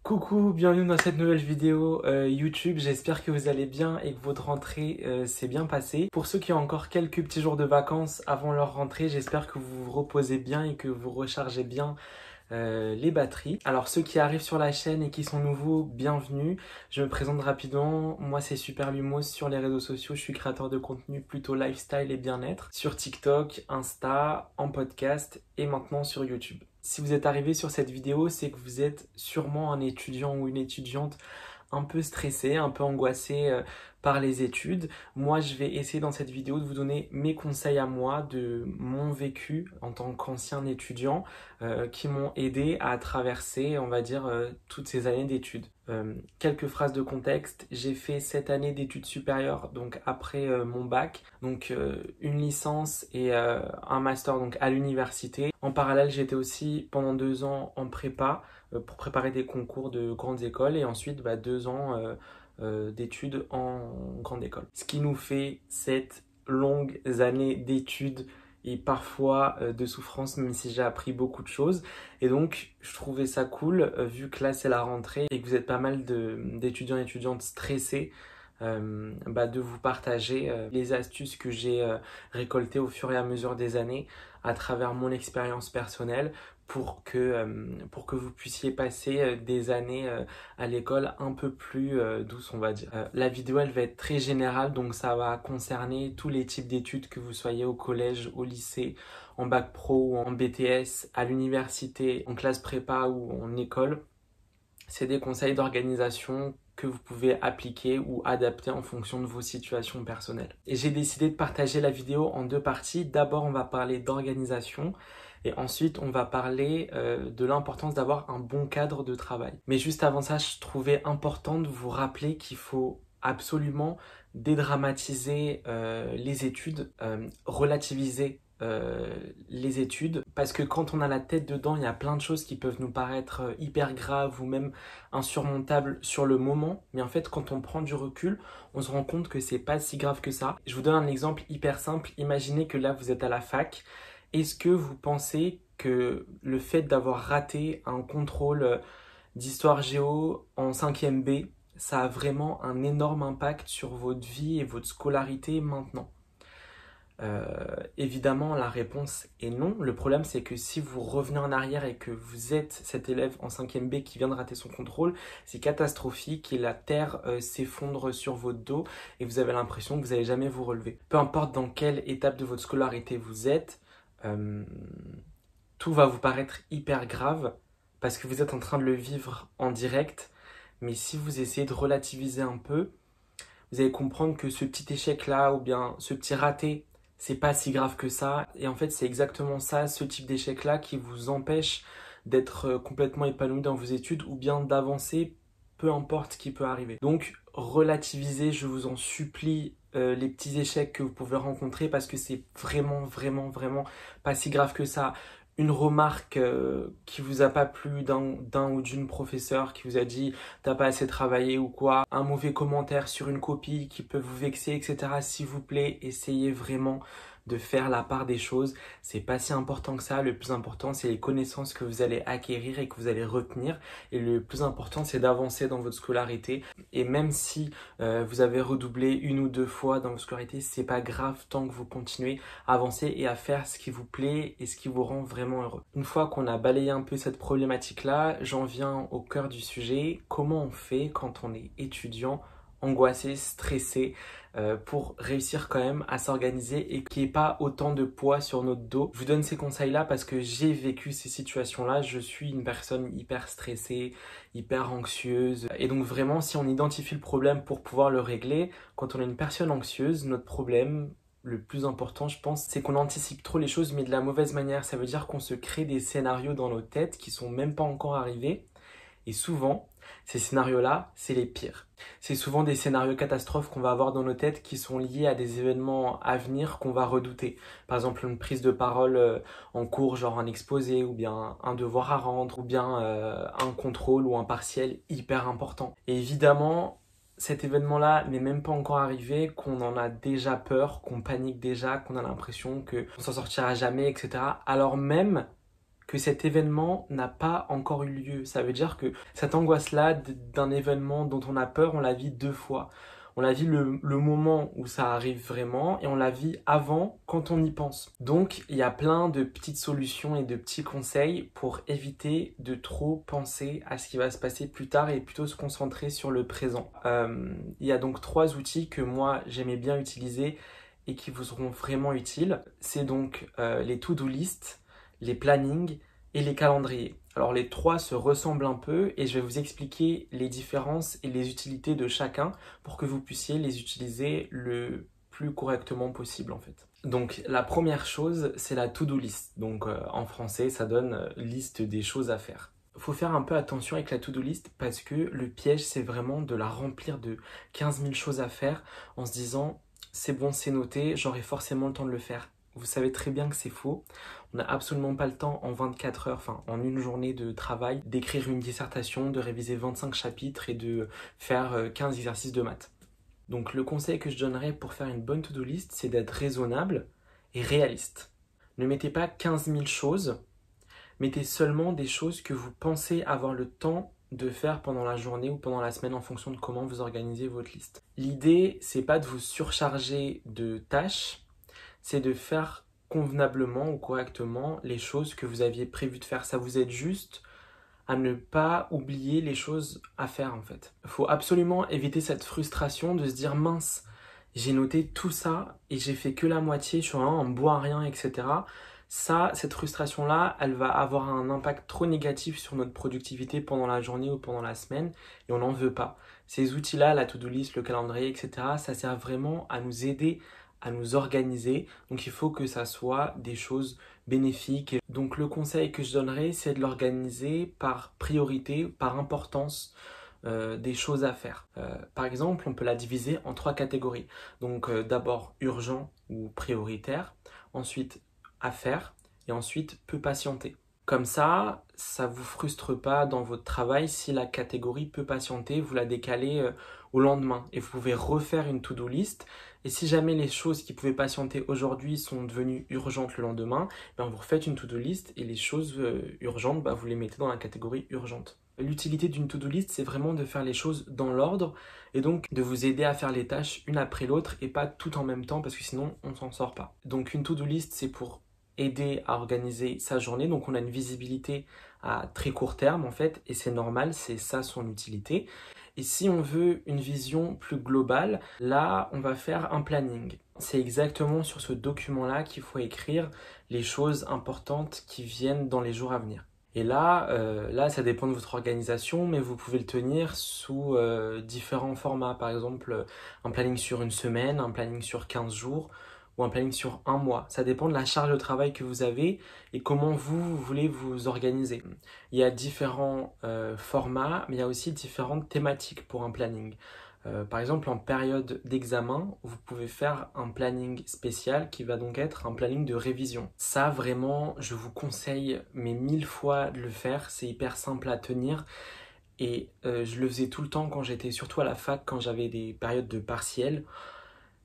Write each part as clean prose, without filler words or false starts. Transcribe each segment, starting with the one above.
Coucou, bienvenue dans cette nouvelle vidéo YouTube, j'espère que vous allez bien et que votre rentrée s'est bien passée. Pour ceux qui ont encore quelques petits jours de vacances avant leur rentrée, j'espère que vous vous reposez bien et que vous rechargez bien les batteries. Alors ceux qui arrivent sur la chaîne et qui sont nouveaux, bienvenue. Je me présente rapidement, moi c'est Super Lumos sur les réseaux sociaux, je suis créateur de contenu plutôt lifestyle et bien-être sur TikTok, Insta, en podcast et maintenant sur YouTube. Si vous êtes arrivé sur cette vidéo, c'est que vous êtes sûrement un étudiant ou une étudiante un peu stressé, un peu angoissé par les études. Moi, je vais essayer dans cette vidéo de vous donner mes conseils à moi, de mon vécu en tant qu'ancien étudiant qui m'ont aidé à traverser, on va dire, toutes ces années d'études. Quelques phrases de contexte. J'ai fait 7 années d'études supérieures, donc après mon bac, donc une licence et un master donc à l'université. En parallèle, j'étais aussi pendant 2 ans en prépa pour préparer des concours de grandes écoles et ensuite 2 ans d'études en grande école. Ce qui nous fait 7 longues années d'études et parfois de souffrance, même si j'ai appris beaucoup de choses. Et donc, je trouvais ça cool, vu que là, c'est la rentrée et que vous êtes pas mal d'étudiants et étudiantes stressés, de vous partager les astuces que j'ai récoltées au fur et à mesure des années à travers mon expérience personnelle pour que vous puissiez passer des années à l'école un peu plus douces, on va dire. La vidéo, elle va être très générale, donc ça va concerner tous les types d'études, que vous soyez au collège, au lycée, en bac pro ou en BTS, à l'université, en classe prépa ou en école. C'est des conseils d'organisation que vous pouvez appliquer ou adapter en fonction de vos situations personnelles. Et j'ai décidé de partager la vidéo en 2 parties. D'abord, on va parler d'organisation et ensuite, on va parler de l'importance d'avoir un bon cadre de travail. Mais juste avant ça, je trouvais important de vous rappeler qu'il faut absolument dédramatiser les études, relativiser les études, parce que quand on a la tête dedans, il y a plein de choses qui peuvent nous paraître hyper graves ou même insurmontables sur le moment, mais en fait quand on prend du recul, on se rend compte que c'est pas si grave que ça. Je vous donne un exemple hyper simple. Imaginez que là vous êtes à la fac. Est-ce que vous pensez que le fait d'avoir raté un contrôle d'histoire géo en 5e B, ça a vraiment un énorme impact sur votre vie et votre scolarité maintenant? Évidemment, la réponse est non. Le problème, c'est que si vous revenez en arrière et que vous êtes cet élève en 5e B qui vient de rater son contrôle, c'est catastrophique et la terre s'effondre sur votre dos et vous avez l'impression que vous n'allez jamais vous relever. Peu importe dans quelle étape de votre scolarité vous êtes, tout va vous paraître hyper grave parce que vous êtes en train de le vivre en direct. Mais si vous essayez de relativiser un peu, vous allez comprendre que ce petit échec-là ou bien ce petit raté, c'est pas si grave que ça. Et en fait, c'est exactement ça, ce type d'échec-là, qui vous empêche d'être complètement épanoui dans vos études ou bien d'avancer, peu importe ce qui peut arriver. Donc, relativisez, je vous en supplie, les petits échecs que vous pouvez rencontrer parce que c'est vraiment pas si grave que ça. Une remarque qui vous a pas plu d'un ou d'une professeur qui vous a dit t'as pas assez travaillé ou quoi, un mauvais commentaire sur une copie qui peut vous vexer, etc. S'il vous plaît, essayez vraiment de faire la part des choses. C'est pas si important que ça. Le plus important, c'est les connaissances que vous allez acquérir et que vous allez retenir. Et le plus important, c'est d'avancer dans votre scolarité. Et même si vous avez redoublé 1 ou 2 fois dans votre scolarité, c'est pas grave tant que vous continuez à avancer et à faire ce qui vous plaît et ce qui vous rend vraiment heureux. Une fois qu'on a balayé un peu cette problématique-là, j'en viens au cœur du sujet. Comment on fait quand on est étudiant, angoissé, stressé, pour réussir quand même à s'organiser et qu'il n'y ait pas autant de poids sur notre dos? Je vous donne ces conseils-là parce que j'ai vécu ces situations-là. Je suis une personne hyper stressée, hyper anxieuse. Et donc vraiment, si on identifie le problème pour pouvoir le régler, quand on est une personne anxieuse, notre problème, le plus important, je pense, c'est qu'on anticipe trop les choses, mais de la mauvaise manière. Ça veut dire qu'on se crée des scénarios dans nos têtes qui sont même pas encore arrivés. Et souvent, ces scénarios-là, c'est les pires. C'est souvent des scénarios catastrophes qu'on va avoir dans nos têtes qui sont liés à des événements à venir qu'on va redouter. Par exemple, une prise de parole en cours, genre un exposé, ou bien un devoir à rendre, ou bien un contrôle ou un partiel hyper important. Et évidemment, cet événement-là n'est même pas encore arrivé, qu'on en a déjà peur, qu'on panique déjà, qu'on a l'impression qu'on s'en sortira jamais, etc. Alors même que cet événement n'a pas encore eu lieu. Ça veut dire que cette angoisse-là d'un événement dont on a peur, on la vit deux fois. On la vit le moment où ça arrive vraiment et on la vit avant quand on y pense. Donc, il y a plein de petites solutions et de petits conseils pour éviter de trop penser à ce qui va se passer plus tard et plutôt se concentrer sur le présent. Il y a donc 3 outils que moi j'aimais bien utiliser et qui vous seront vraiment utiles. C'est donc les to-do list, les plannings et les calendriers. Alors les 3 se ressemblent un peu et je vais vous expliquer les différences et les utilités de chacun pour que vous puissiez les utiliser le plus correctement possible en fait. Donc la première chose, c'est la to-do list. Donc en français, ça donne liste des choses à faire. Il faut faire un peu attention avec la to-do list parce que le piège, c'est vraiment de la remplir de 15 000 choses à faire en se disant c'est bon, c'est noté, j'aurai forcément le temps de le faire. Vous savez très bien que c'est faux. On n'a absolument pas le temps en 24 heures, enfin en une journée de travail, d'écrire une dissertation, de réviser 25 chapitres et de faire 15 exercices de maths. Donc le conseil que je donnerais pour faire une bonne to-do list, c'est d'être raisonnable et réaliste. Ne mettez pas 15 000 choses, mettez seulement des choses que vous pensez avoir le temps de faire pendant la journée ou pendant la semaine en fonction de comment vous organisez votre liste. L'idée, c'est pas de vous surcharger de tâches, c'est de faire convenablement ou correctement les choses que vous aviez prévu de faire. Ça vous aide juste à ne pas oublier les choses à faire en fait. Il faut absolument éviter cette frustration de se dire mince, j'ai noté tout ça et j'ai fait que la moitié, je suis vraiment en bois à rien, etc. Ça, cette frustration-là, elle va avoir un impact trop négatif sur notre productivité pendant la journée ou pendant la semaine et on n'en veut pas. Ces outils-là, la to-do list, le calendrier, etc., ça sert vraiment à nous aider à nous organiser. Donc il faut que ça soit des choses bénéfiques. Donc le conseil que je donnerais, c'est de l'organiser par priorité, par importance des choses à faire. Par exemple, on peut la diviser en 3 catégories. Donc d'abord urgent ou prioritaire, ensuite à faire et ensuite peut patienter. Comme ça vous frustre pas dans votre travail si la catégorie peut patienter, vous la décalez au lendemain et vous pouvez refaire une to-do list. Et si jamais les choses qui pouvaient patienter aujourd'hui sont devenues urgentes le lendemain, ben vous refaites une to-do list et les choses urgentes, ben vous les mettez dans la catégorie urgente. L'utilité d'une to-do list, c'est vraiment de faire les choses dans l'ordre et donc de vous aider à faire les tâches une après l'autre et pas tout en même temps parce que sinon on s'en sort pas. Donc une to-do list, c'est pour aider à organiser sa journée. Donc on a une visibilité à très court terme en fait et c'est normal, c'est ça son utilité. Et si on veut une vision plus globale, là on va faire un planning. C'est exactement sur ce document-là qu'il faut écrire les choses importantes qui viennent dans les jours à venir. Et là, ça dépend de votre organisation, mais vous pouvez le tenir sous différents formats. Par exemple, un planning sur une semaine, un planning sur 15 jours, ou un planning sur un mois. Ça dépend de la charge de travail que vous avez et comment vous voulez vous organiser. Il y a différents formats, mais il y a aussi différentes thématiques pour un planning. Par exemple, en période d'examen, vous pouvez faire un planning spécial qui va donc être un planning de révision. Ça, vraiment, je vous conseille mais 1000 fois de le faire. C'est hyper simple à tenir. Et je le faisais tout le temps quand j'étais, surtout à la fac, quand j'avais des périodes de partiels.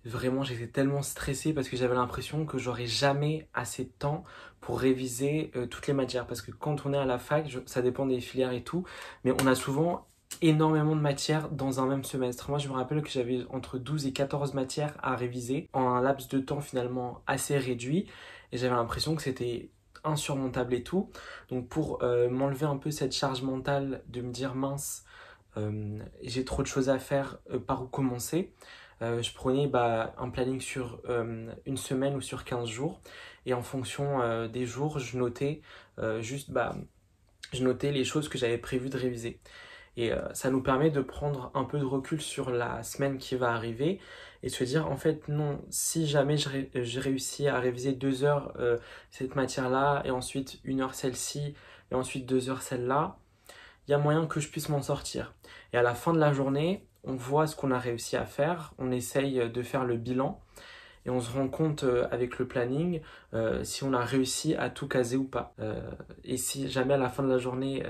Vraiment, j'étais tellement stressée parce que j'avais l'impression que j'aurais jamais assez de temps pour réviser toutes les matières. Parce que quand on est à la fac, ça dépend des filières et tout, mais on a souvent énormément de matières dans un même semestre. Moi, je me rappelle que j'avais entre 12 et 14 matières à réviser en un laps de temps finalement assez réduit et j'avais l'impression que c'était insurmontable et tout. Donc pour m'enlever un peu cette charge mentale de me dire mince, j'ai trop de choses à faire, par où commencer, je prenais un planning sur une semaine ou sur 15 jours et en fonction des jours, je notais je notais les choses que j'avais prévu de réviser. Et ça nous permet de prendre un peu de recul sur la semaine qui va arriver et se dire en fait non, si jamais j'ai réussi à réviser 2 heures cette matière-là et ensuite 1 heure celle-ci et ensuite 2 heures celle-là, il y a moyen que je puisse m'en sortir. Et à la fin de la journée, on voit ce qu'on a réussi à faire, on essaye de faire le bilan et on se rend compte avec le planning si on a réussi à tout caser ou pas. Et si jamais à la fin de la journée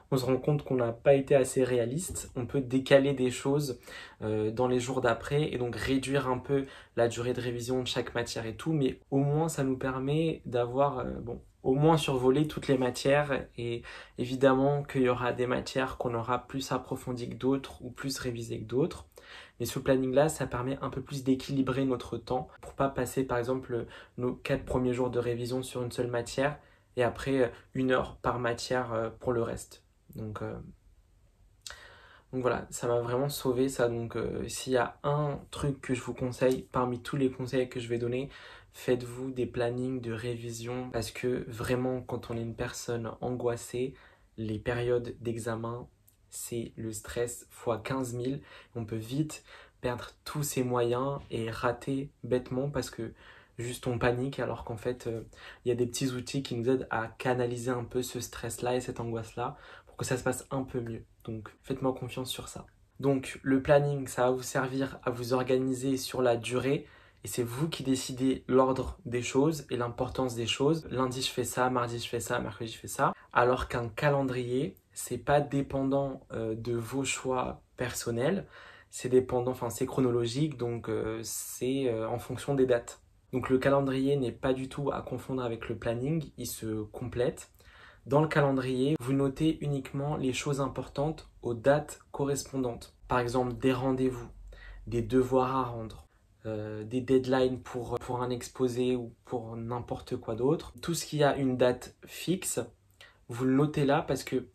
on se rend compte qu'on n'a pas été assez réaliste, on peut décaler des choses dans les jours d'après et donc réduire un peu la durée de révision de chaque matière et tout, mais au moins ça nous permet d'avoir au moins survoler toutes les matières et évidemment qu'il y aura des matières qu'on aura plus approfondies que d'autres ou plus révisées que d'autres. Mais ce planning-là, ça permet un peu plus d'équilibrer notre temps pour pas passer par exemple nos 4 premiers jours de révision sur une seule matière et après 1 heure par matière pour le reste. Donc voilà, ça m'a vraiment sauvé ça. Donc s'il y a un truc que je vous conseille parmi tous les conseils que je vais donner, faites-vous des plannings de révision parce que vraiment quand on est une personne angoissée, les périodes d'examen, c'est le stress fois 15 000. On peut vite perdre tous ses moyens et rater bêtement parce que juste on panique alors qu'en fait il y a des petits outils qui nous aident à canaliser un peu ce stress-là et cette angoisse-là pour que ça se passe un peu mieux. Donc faites-moi confiance sur ça. Donc le planning, ça va vous servir à vous organiser sur la durée et c'est vous qui décidez l'ordre des choses et l'importance des choses. Lundi je fais ça, mardi je fais ça, mercredi je fais ça. Alors qu'un calendrier, c'est pas dépendant de vos choix personnels, c'est dépendant, enfin c'est chronologique, donc c'est en fonction des dates. Donc le calendrier n'est pas du tout à confondre avec le planning, il se complète. Dans le calendrier, vous notez uniquement les choses importantes aux dates correspondantes. Par exemple, des rendez-vous, des devoirs à rendre, des deadlines pour un exposé ou pour n'importe quoi d'autre. Tout ce qui a une date fixe, vous le notez là parce que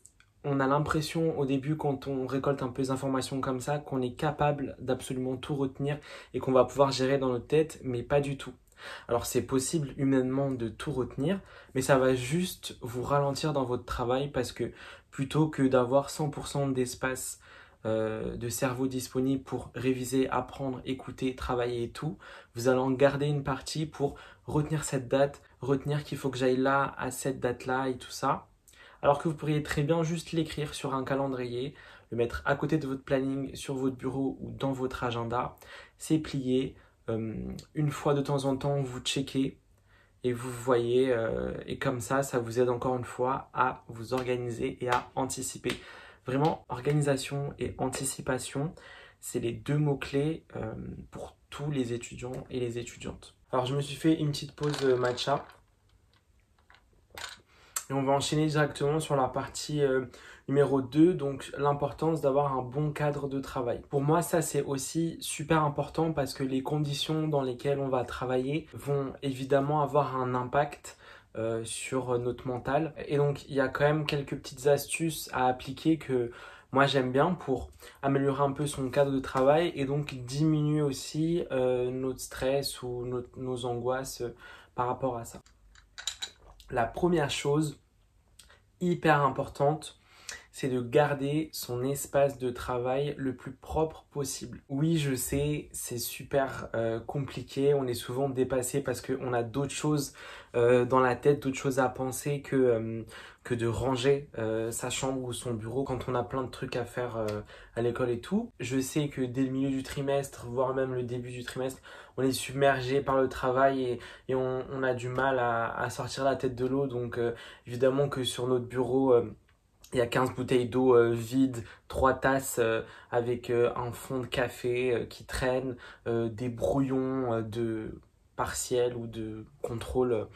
on a l'impression au début quand on récolte un peu des informations comme ça qu'on est capable d'absolument tout retenir et qu'on va pouvoir gérer dans notre tête, mais pas du tout. Alors c'est possible humainement de tout retenir, mais ça va juste vous ralentir dans votre travail parce que plutôt que d'avoir 100% d'espace de cerveau disponible pour réviser, apprendre, écouter, travailler et tout, vous allez en garder une partie pour retenir cette date, retenir qu'il faut que j'aille là à cette date-là et tout ça. Alors que vous pourriez très bien juste l'écrire sur un calendrier, le mettre à côté de votre planning sur votre bureau ou dans votre agenda, c'est plié. Une fois de temps en temps, vous checkez et vous voyez, et comme ça vous aide encore une fois à vous organiser et à anticiper. Vraiment, organisation et anticipation, c'est les 2 mots-clés pour tous les étudiants et les étudiantes. Alors, je me suis fait une petite pause matcha. Et on va enchaîner directement sur la partie numéro 2, donc l'importance d'avoir un bon cadre de travail. Pour moi, ça c'est aussi super important parce que les conditions dans lesquelles on va travailler vont évidemment avoir un impact sur notre mental. Et donc, il y a quand même quelques petites astuces à appliquer que moi j'aime bien pour améliorer un peu son cadre de travail et donc diminuer aussi notre stress ou nos angoisses par rapport à ça. La première chose hyper importante, c'est de garder son espace de travail le plus propre possible. Oui, je sais, c'est super compliqué, on est souvent dépassé parce qu'on a d'autres choses dans la tête, d'autres choses à penser que de ranger sa chambre ou son bureau quand on a plein de trucs à faire à l'école et tout. Je sais que dès le milieu du trimestre, voire même le début du trimestre, on est submergé par le travail et on a du mal à sortir la tête de l'eau. Donc évidemment que sur notre bureau, il y a 15 bouteilles d'eau vides, 3 tasses avec un fond de café qui traîne, des brouillons de partiel ou de contrôle.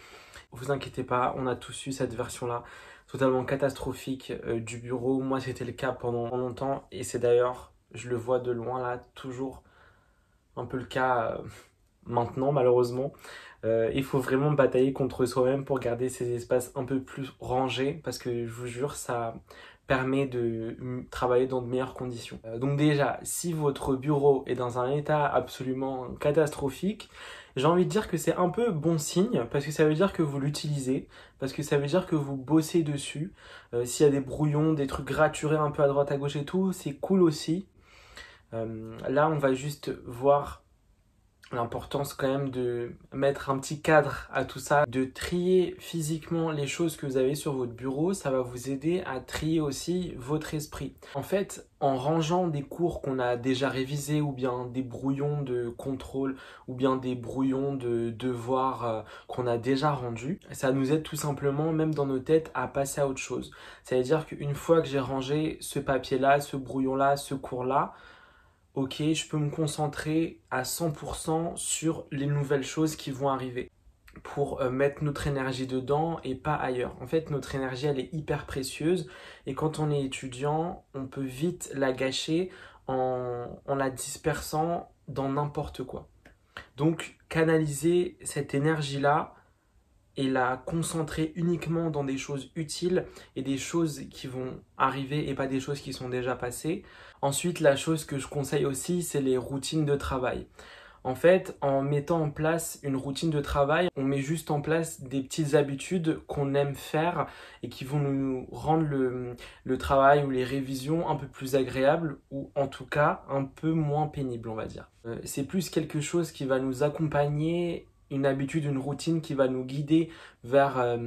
Vous inquiétez pas, on a tous eu cette version-là totalement catastrophique du bureau. Moi, c'était le cas pendant longtemps et c'est d'ailleurs, je le vois de loin là, toujours un peu le cas maintenant malheureusement. Il faut vraiment batailler contre soi-même pour garder ces espaces un peu plus rangés parce que je vous jure, ça permet de travailler dans de meilleures conditions. Donc déjà, si votre bureau est dans un état absolument catastrophique, j'ai envie de dire que c'est un peu bon signe parce que ça veut dire que vous l'utilisez, parce que ça veut dire que vous bossez dessus. S'il y a des brouillons, des trucs raturés un peu à droite à gauche et tout, c'est cool aussi. Là, on va juste voir l'importance quand même de mettre un petit cadre à tout ça, de trier physiquement les choses que vous avez sur votre bureau, ça va vous aider à trier aussi votre esprit. En fait, en rangeant des cours qu'on a déjà révisés ou bien des brouillons de contrôle ou bien des brouillons de devoirs qu'on a déjà rendus, ça nous aide tout simplement, même dans nos têtes, à passer à autre chose. C'est-à-dire qu'une fois que j'ai rangé ce papier-là, ce brouillon-là, ce cours-là, ok, je peux me concentrer à 100% sur les nouvelles choses qui vont arriver. pour mettre notre énergie dedans et pas ailleurs. En fait, notre énergie, elle est hyper précieuse et quand on est étudiant, on peut vite la gâcher en la dispersant dans n'importe quoi. Donc, canaliser cette énergie-là et la concentrer uniquement dans des choses utiles et des choses qui vont arriver et pas des choses qui sont déjà passées. Ensuite, la chose que je conseille aussi, c'est les routines de travail. En fait, en mettant en place une routine de travail, on met juste en place des petites habitudes qu'on aime faire et qui vont nous rendre le travail ou les révisions un peu plus agréables ou en tout cas un peu moins pénibles, on va dire. C'est plus quelque chose qui va nous accompagner, une habitude, une routine qui va nous guider vers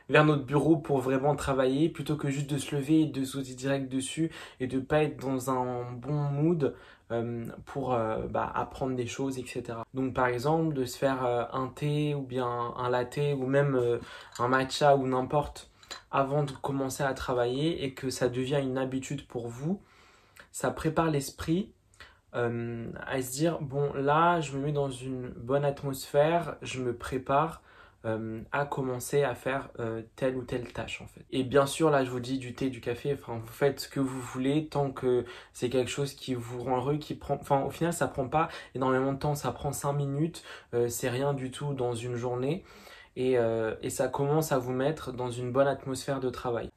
notre bureau pour vraiment travailler plutôt que juste de se lever et de sauter direct dessus et de pas être dans un bon mood pour apprendre des choses, etc. Donc par exemple, de se faire un thé ou bien un latte ou même un matcha ou n'importe avant de commencer à travailler et que ça devient une habitude pour vous, ça prépare l'esprit à se dire, bon là, je me mets dans une bonne atmosphère, je me prépare à commencer à faire telle ou telle tâche en fait. Et bien sûr, là je vous dis du thé, du café, enfin vous faites ce que vous voulez tant que c'est quelque chose qui vous rend heureux, qui prend, enfin au final ça prend pas énormément de temps, ça prend 5 minutes, c'est rien du tout dans une journée. Et ça commence à vous mettre dans une bonne atmosphère de travail.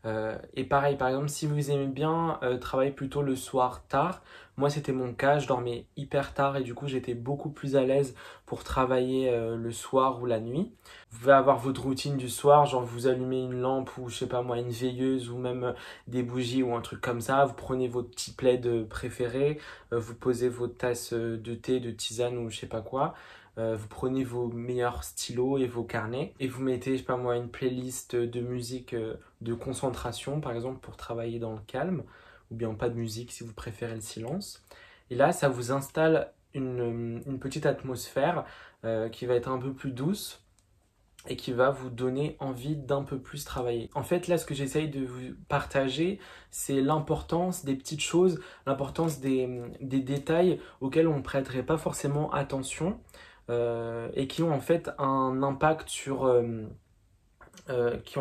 Et pareil, par exemple, si vous aimez bien travailler plutôt le soir tard, moi c'était mon cas, je dormais hyper tard et du coup j'étais beaucoup plus à l'aise pour travailler le soir ou la nuit. Vous pouvez avoir votre routine du soir, genre vous allumez une lampe ou je sais pas moi une veilleuse ou même des bougies ou un truc comme ça, vous prenez votre petit plaid préféré, vous posez votre tasse de thé, de tisane ou je sais pas quoi. Vous prenez vos meilleurs stylos et vos carnets et vous mettez, je sais pas moi, une playlist de musique de concentration, par exemple, pour travailler dans le calme, ou bien pas de musique si vous préférez le silence. Et là, ça vous installe une petite atmosphère qui va être un peu plus douce et qui va vous donner envie d'un peu plus travailler. En fait, là, ce que j'essaye de vous partager, c'est l'importance des petites choses, l'importance des détails auxquels on ne prêterait pas forcément attention et qui ont en fait un impact qui ont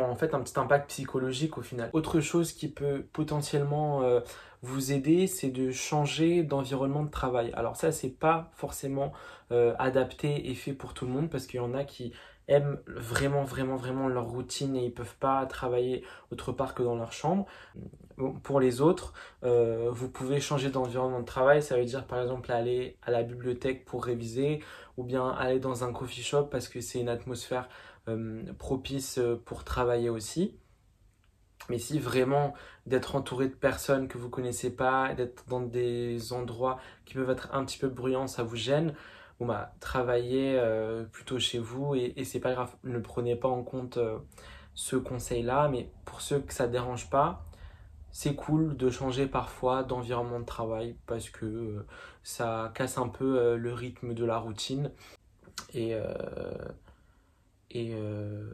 en fait un petit impact psychologique au final. Autre chose qui peut potentiellement vous aider, c'est de changer d'environnement de travail. Alors ça, c'est pas forcément adapté et fait pour tout le monde parce qu'il y en a qui aiment vraiment leur routine et ils peuvent pas travailler autre part que dans leur chambre. Bon, pour les autres, vous pouvez changer d'environnement de travail. Ça veut dire par exemple aller à la bibliothèque pour réviser ou bien aller dans un coffee shop parce que c'est une atmosphère propice pour travailler aussi. Mais si vraiment d'être entouré de personnes que vous connaissez pas, d'être dans des endroits qui peuvent être un petit peu bruyants, ça vous gêne, bon bah travaillez plutôt chez vous et c'est pas grave, ne prenez pas en compte ce conseil-là, mais pour ceux que ça dérange pas, c'est cool de changer parfois d'environnement de travail parce que ça casse un peu le rythme de la routine et, euh, et, euh,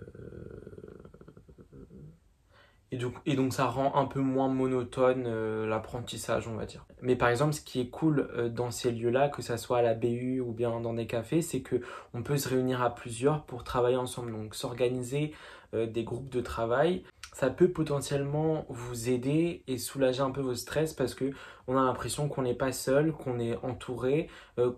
et donc ça rend un peu moins monotone l'apprentissage, on va dire. Mais par exemple, ce qui est cool dans ces lieux-là, que ça soit à la BU ou bien dans des cafés, c'est que on peut se réunir à plusieurs pour travailler ensemble. Donc s'organiser des groupes de travail, ça peut potentiellement vous aider et soulager un peu vos stress parce que on a l'impression qu'on n'est pas seul, qu'on est entouré,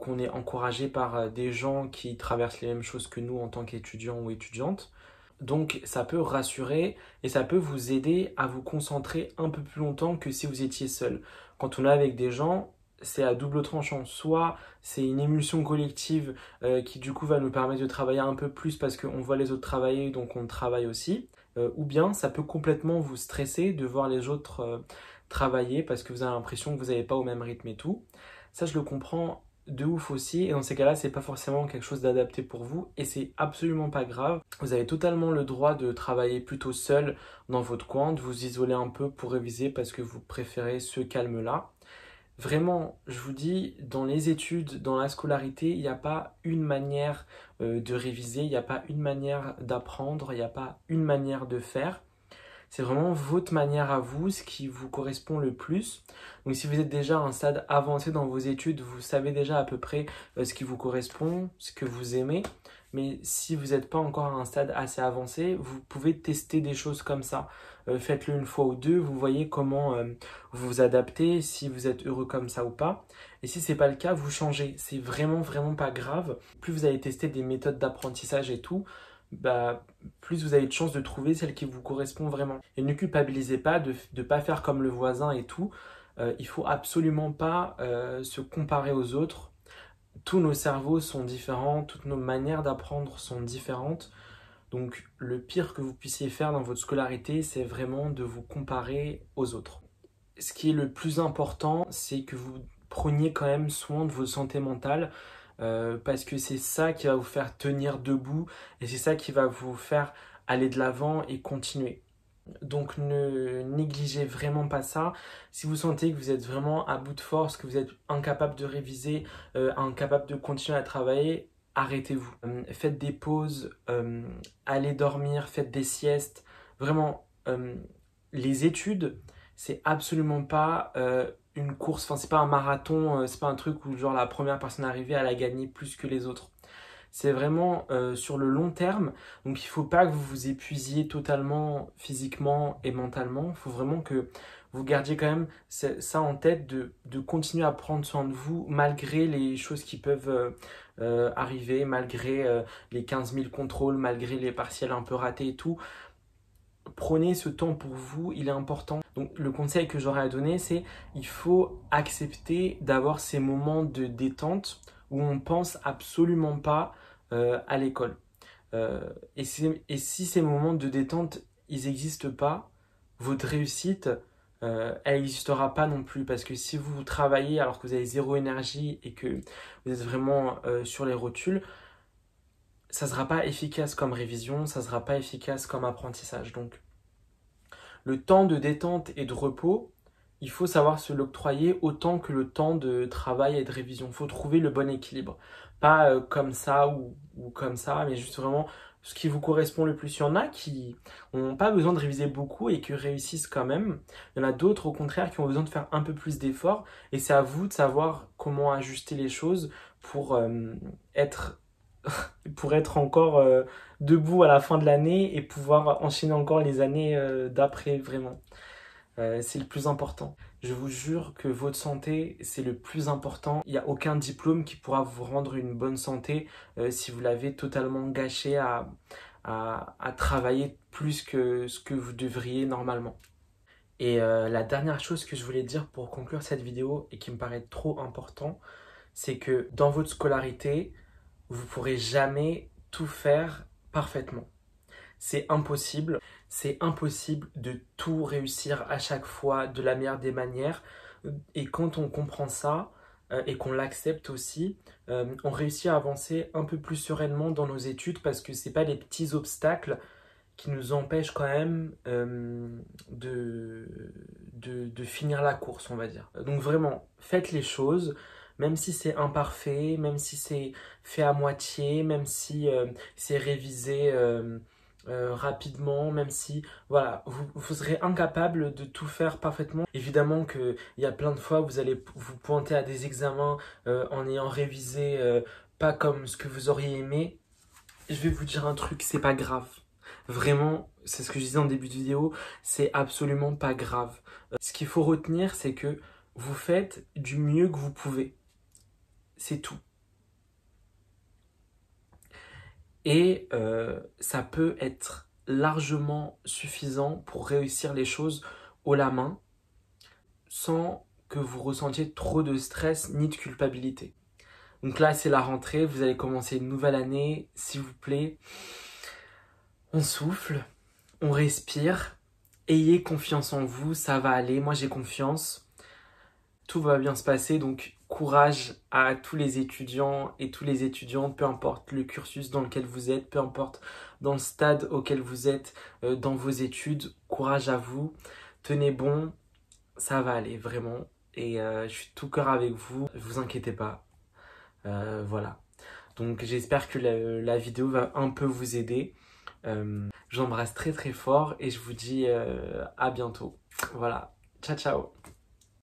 qu'on est encouragé par des gens qui traversent les mêmes choses que nous en tant qu'étudiants ou étudiantes. Donc ça peut rassurer et ça peut vous aider à vous concentrer un peu plus longtemps que si vous étiez seul. Quand on est avec des gens, c'est à double tranchant. Soit c'est une émulsion collective qui du coup va nous permettre de travailler un peu plus parce qu'on voit les autres travailler, donc on travaille aussi. Ou bien ça peut complètement vous stresser de voir les autres travailler parce que vous avez l'impression que vous n'avez pas au même rythme et tout. Ça, je le comprends de ouf aussi. Et dans ces cas-là, c'est pas forcément quelque chose d'adapté pour vous et c'est absolument pas grave. Vous avez totalement le droit de travailler plutôt seul dans votre coin, de vous isoler un peu pour réviser parce que vous préférez ce calme-là. Vraiment, je vous dis, dans les études, dans la scolarité, il n'y a pas une manière de réviser, il n'y a pas une manière d'apprendre, il n'y a pas une manière de faire. C'est vraiment votre manière à vous, ce qui vous correspond le plus. Donc si vous êtes déjà à un stade avancé dans vos études, vous savez déjà à peu près ce qui vous correspond, ce que vous aimez. Mais si vous n'êtes pas encore à un stade assez avancé, vous pouvez tester des choses comme ça. Faites-le une fois ou deux, vous voyez comment vous vous adaptez, si vous êtes heureux comme ça ou pas. Et si c'est pas le cas, vous changez. C'est vraiment pas grave. Plus vous allez tester des méthodes d'apprentissage et tout, bah, plus vous avez de chances de trouver celle qui vous correspond vraiment. Et ne culpabilisez pas de ne pas faire comme le voisin et tout. Il faut absolument pas se comparer aux autres. Tous nos cerveaux sont différents, toutes nos manières d'apprendre sont différentes. Donc le pire que vous puissiez faire dans votre scolarité, c'est vraiment de vous comparer aux autres. Ce qui est le plus important, c'est que vous preniez quand même soin de votre santé mentale parce que c'est ça qui va vous faire tenir debout et c'est ça qui va vous faire aller de l'avant et continuer. Donc ne négligez vraiment pas ça. Si vous sentez que vous êtes vraiment à bout de force, que vous êtes incapable de réviser, incapable de continuer à travailler, arrêtez-vous. Faites des pauses, allez dormir, faites des siestes. Vraiment, les études, c'est absolument pas une course, enfin c'est pas un marathon, c'est pas un truc où genre la première personne arrivée elle a gagné plus que les autres. C'est vraiment sur le long terme, donc il ne faut pas que vous vous épuisiez totalement physiquement et mentalement. Il faut vraiment que vous gardiez quand même ça en tête de continuer à prendre soin de vous malgré les choses qui peuvent arriver, malgré les 15 000 contrôles, malgré les partiels un peu ratés et tout. Prenez ce temps pour vous, il est important. Donc le conseil que j'aurais à donner, c'est il faut accepter d'avoir ces moments de détente où on pense absolument pas à l'école. Et si ces moments de détente, ils n'existent pas, votre réussite, elle n'existera pas non plus. Parce que si vous travaillez alors que vous avez zéro énergie et que vous êtes vraiment sur les rotules, ça ne sera pas efficace comme révision, ça ne sera pas efficace comme apprentissage. Donc, le temps de détente et de repos, il faut savoir se l'octroyer autant que le temps de travail et de révision. Il faut trouver le bon équilibre. Pas comme ça ou comme ça, mais juste vraiment ce qui vous correspond le plus. Il y en a qui n'ont pas besoin de réviser beaucoup et qui réussissent quand même. Il y en a d'autres, au contraire, qui ont besoin de faire un peu plus d'efforts. Et c'est à vous de savoir comment ajuster les choses pour être pour être encore debout à la fin de l'année et pouvoir enchaîner encore les années d'après, vraiment. C'est le plus important. Je vous jure que votre santé, c'est le plus important. Il n'y a aucun diplôme qui pourra vous rendre une bonne santé si vous l'avez totalement gâché à travailler plus que ce que vous devriez normalement. Et la dernière chose que je voulais dire pour conclure cette vidéo et qui me paraît trop important, c'est que dans votre scolarité, vous ne pourrez jamais tout faire parfaitement. C'est impossible. C'est impossible de tout réussir à chaque fois de la meilleure des manières. Et quand on comprend ça et qu'on l'accepte aussi, on réussit à avancer un peu plus sereinement dans nos études parce que ce n'est pas les petits obstacles qui nous empêchent quand même de finir la course, on va dire. Donc vraiment, faites les choses. Même si c'est imparfait, même si c'est fait à moitié, même si c'est révisé rapidement, même si voilà, vous serez incapable de tout faire parfaitement. Évidemment qu'il y a plein de fois où vous allez vous pointer à des examens en ayant révisé pas comme ce que vous auriez aimé. Je vais vous dire un truc, c'est pas grave. Vraiment, c'est ce que je disais en début de vidéo, c'est absolument pas grave. Ce qu'il faut retenir, c'est que vous faites du mieux que vous pouvez. C'est tout. Et ça peut être largement suffisant pour réussir les choses haut la main sans que vous ressentiez trop de stress ni de culpabilité. Donc là, c'est la rentrée, vous allez commencer une nouvelle année, s'il vous plaît. On souffle, on respire, ayez confiance en vous, ça va aller, moi j'ai confiance. Tout va bien se passer, donc courage à tous les étudiants et tous les étudiantes, peu importe le cursus dans lequel vous êtes, peu importe dans le stade auquel vous êtes dans vos études, courage à vous, tenez bon, ça va aller vraiment et je suis tout cœur avec vous, ne vous inquiétez pas, voilà. Donc j'espère que la vidéo va un peu vous aider. Je vous embrasse très très fort et je vous dis à bientôt. Voilà, ciao ciao.